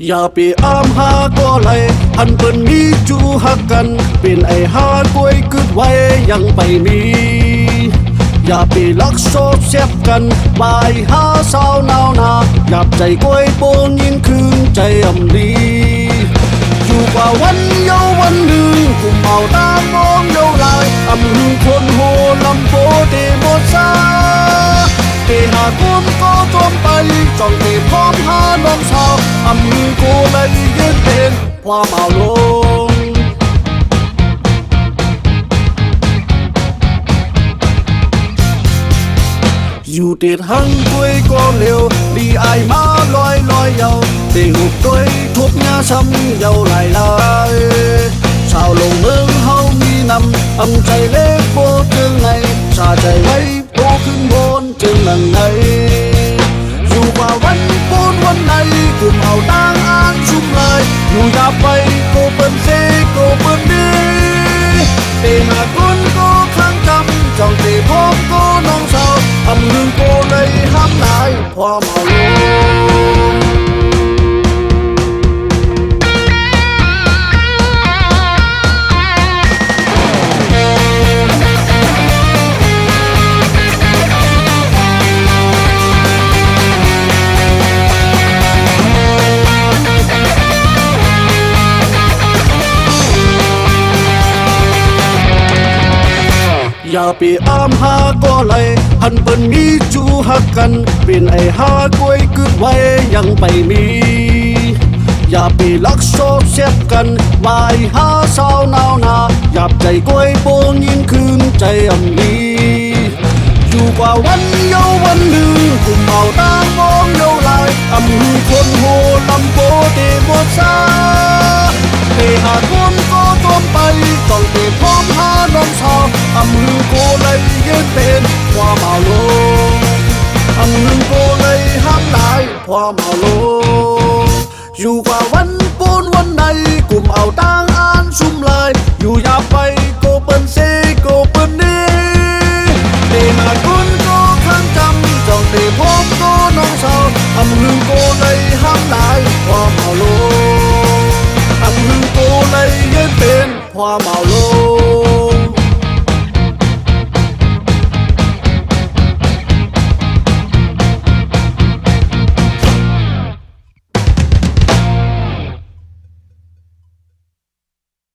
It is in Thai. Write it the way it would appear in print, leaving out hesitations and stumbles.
อย่าไปอ้ามหาก็ไหลหันเปิ้นมีจูหักกันเป็นไอหากวยกึดไว้ยังไปมีอย่าไปลักโซบเสียบกันบายหาสาวหนาวนาหยับใจกวยโปนยินคืนใจอำลีอยู่กว่าวันเยาวันหนึ่งกุมเอาตามองเยาลายอำหึงคนโหลำโพเตหมดซาเตหากุมก็จมไปจ้องเตพร้อมหาน้องสาวอำหึงกูเลยยืนเป็นความเอาลงอยู่ติดหังด้วยก็เร็วดีไอมาลอยเยาเตหุบด้วยทุบงาช้ำเยาไหลชาวลงเมืองเฮามีนำอำใจเล็กโบจึงไงชาใจไว้โตขึ้นบนจึงนั่งไหนอยู่กว่าวันโปนวันไหนกุมเอาตั้งอ่านชุมเลยอยู่อย่าไปโกเปิ้นเซโกเปิ้นดีเตหาคนก็ครั้งจำจ้องเตพร้อมก็น้องสาวอำหึงโกเลยห้ามได้พอเมาลงอย่าไปอ้ามหาก็ไหลหันเปิ้นมีจูหักกันเป็นไอหากวยกึดไว้ยังไปมีอย่าไปลักโซบเสียบกันวายหาสาวหนาวนาหยับใจกวยโปนยินคืนใจอำลีอยู่กว่าวันเยาวันหนึ่งกุมเอาตามมองเยาลายอำหึงคนโหลำโพเตหมดซาเตหาคนก็จมไปต้องเตพร้อมหาน้องสาวอำหึงโกเลยยืนเป็นความเอาลงอำหึงโกเลยห้ามได้ความเอาลงอยู่กว่าวันโปนวันไหนกุมเอาตั้งอ่านชุมเลยอยู่อย่าไปโกเปิ้นเซโกเปิ้นดีเตหาคนก็ข้างจำจ้องเตพร้อมก็น้องสาวอำหึงโกเลยห้ามได้ความเอาลงอำหึงโกเลยยืนเป็นความเอา